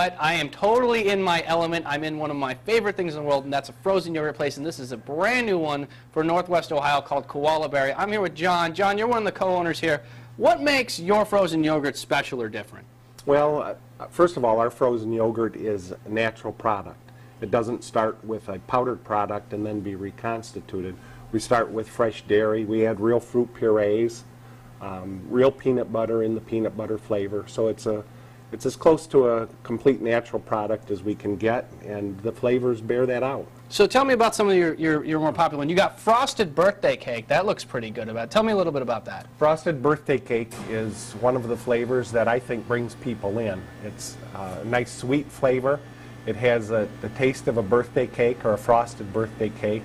what? I am totally in my element. I'm in one of my favorite things in the world, and that's a frozen yogurt place, and this is a brand new one for Northwest Ohio called Koala Berry. I'm here with John. John, you're one of the co-owners here. What makes your frozen yogurt special or different? Well, first of all, our frozen yogurt is a natural product. It doesn't start with a powdered product and then be reconstituted. We start with fresh dairy. We add real fruit purees, real peanut butter in the peanut butter flavor. So it's as close to a complete natural product as we can get, and the flavors bear that out. So tell me about some of your more popular ones. You got frosted birthday cake. That looks pretty good. Tell me a little bit about that. Frosted birthday cake is one of the flavors that I think brings people in. It's a nice sweet flavor. It has the taste of a birthday cake or a frosted birthday cake,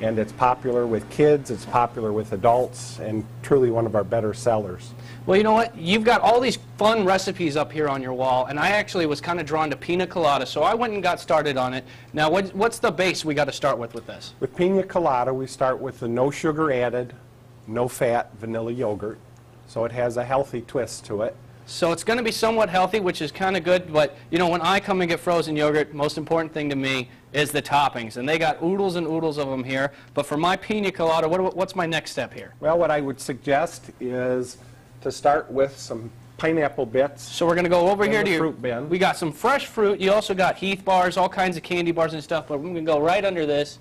and it's popular with kids, it's popular with adults, and truly one of our better sellers. Well, you know what? You've got all these fun recipes up here on your wall, and I actually was kind of drawn to pina colada, so I went and got started on it. Now, what's the base we got to start with this? With pina colada, we start with the no sugar added, no fat vanilla yogurt, so it has a healthy twist to it. So it's going to be somewhat healthy, which is kind of good, but you know, when I come and get frozen yogurt, most important thing to me is the toppings, and they got oodles and oodles of them here. But for my pina colada, what's my next step here? Well, what I would suggest is to start with some pineapple bits. So we're going to go over here to your fruit bin. We got some fresh fruit. You also got Heath bars, all kinds of candy bars and stuff, but we're going to go right under this,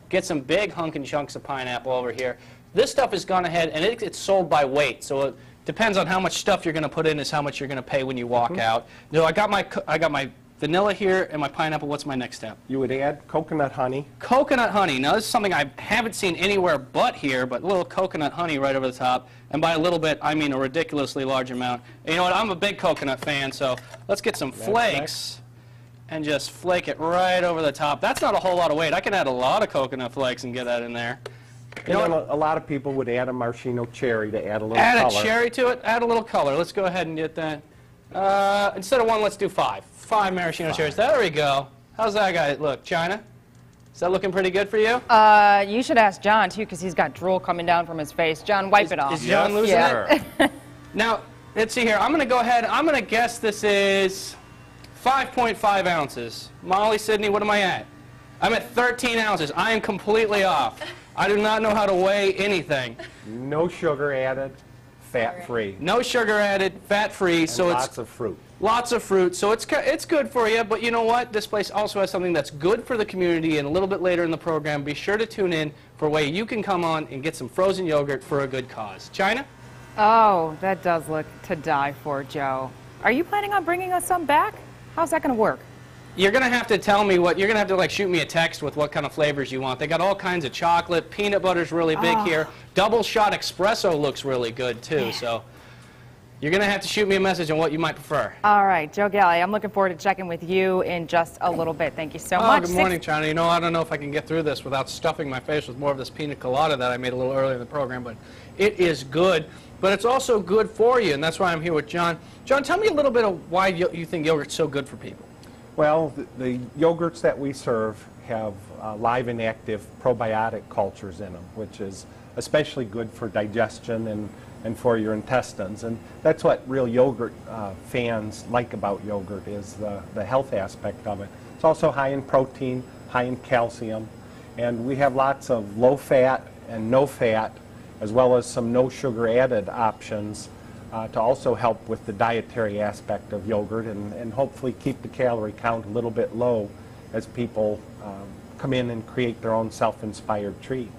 get some big hunkin' chunks of pineapple over here. This stuff has gone ahead, and it's sold by weight, so it depends on how much stuff you're going to put in is how much you're going to pay when you walk out. So I got my vanilla here and my pineapple. What's my next step? You would add coconut honey. Coconut honey. Now this is something I haven't seen anywhere but here, but a little coconut honey right over the top. And by a little bit, I mean a ridiculously large amount. And you know what? I'm a big coconut fan, so let's get some flakes and just flake it right over the top. That's not a whole lot of weight. I can add a lot of coconut flakes and get that in there. You know, a lot of people would add a maraschino cherry to add a little color. Add a cherry to it, add a little color. Let's go ahead and get that. Instead of one, let's do 5. 5 maraschino cherries. There we go. How's that guy look, China? Is that looking pretty good for you? You should ask John, too, because he's got drool coming down from his face. John, wipe it off. Is John losing it? Now, let's see here. I'm going to go ahead. I'm going to guess this is 5.5 ounces. Molly, Sydney, what am I at? I'm at 13 ounces. I am completely off. I do not know how to weigh anything. No sugar added, fat-free. No sugar added, fat-free. So lots of fruit. Lots of fruit. So it's good for you, but you know what? This place also has something that's good for the community, and a little bit later in the program, be sure to tune in for a way you can come on and get some frozen yogurt for a good cause. China? Oh, that does look to die for, Joe. Are you planning on bringing us some back? How's that going to work? You're going to have to tell me what, you're going to have to like shoot me a text with what kind of flavors you want. They got all kinds of chocolate, peanut butter's really big here. Double shot espresso looks really good too, so you're going to have to shoot me a message on what you might prefer. All right, Joe Galli, I'm looking forward to checking with you in just a little bit. Thank you so much. Good morning, China. You know, I don't know if I can get through this without stuffing my face with more of this pina colada that I made a little earlier in the program, but it is good. But it's also good for you, and that's why I'm here with John. John, tell me a little bit of why you think yogurt's so good for people. Well, the yogurts that we serve have live and active probiotic cultures in them, which is especially good for digestion and for your intestines. And that's what real yogurt fans like about yogurt, is the health aspect of it. It's also high in protein, high in calcium, and we have lots of low fat and no fat, as well as some no sugar added options to also help with the dietary aspect of yogurt and hopefully keep the calorie count a little bit low as people come in and create their own self-inspired treat.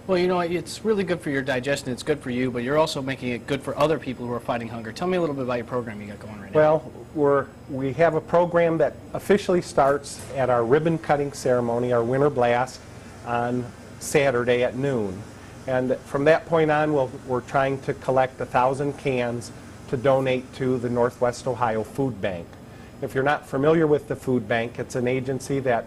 Well, you know, it's really good for your digestion. It's good for you, but you're also making it good for other people who are fighting hunger. Tell me a little bit about your program you got going right now. Well, we have a program that officially starts at our ribbon cutting ceremony, our winter blast, on Saturday at noon. And from that point on, we're trying to collect 1,000 cans to donate to the Northwest Ohio Food Bank. If you're not familiar with the Food Bank, it's an agency that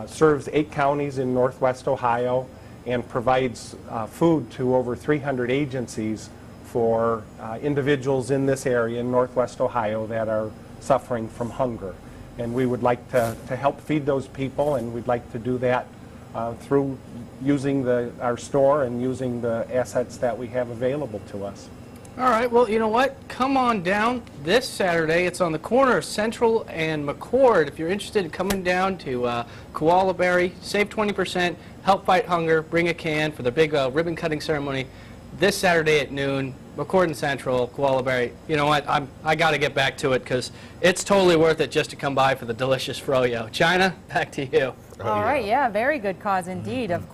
serves 8 counties in Northwest Ohio and provides food to over 300 agencies for individuals in this area in Northwest Ohio that are suffering from hunger. And we would like to help feed those people, and we'd like to do that through using our store and using the assets that we have available to us. All right, well, you know what? Come on down this Saturday. It's on the corner of Central and McCord. If you're interested in coming down to Koala Berry, save 20%, help fight hunger, bring a can for the big ribbon cutting ceremony this Saturday at noon, McCord and Central, Koala Berry. You know what? I got to get back to it because it's totally worth it just to come by for the delicious froyo. China, back to you. All right, yeah, very good cause indeed. Of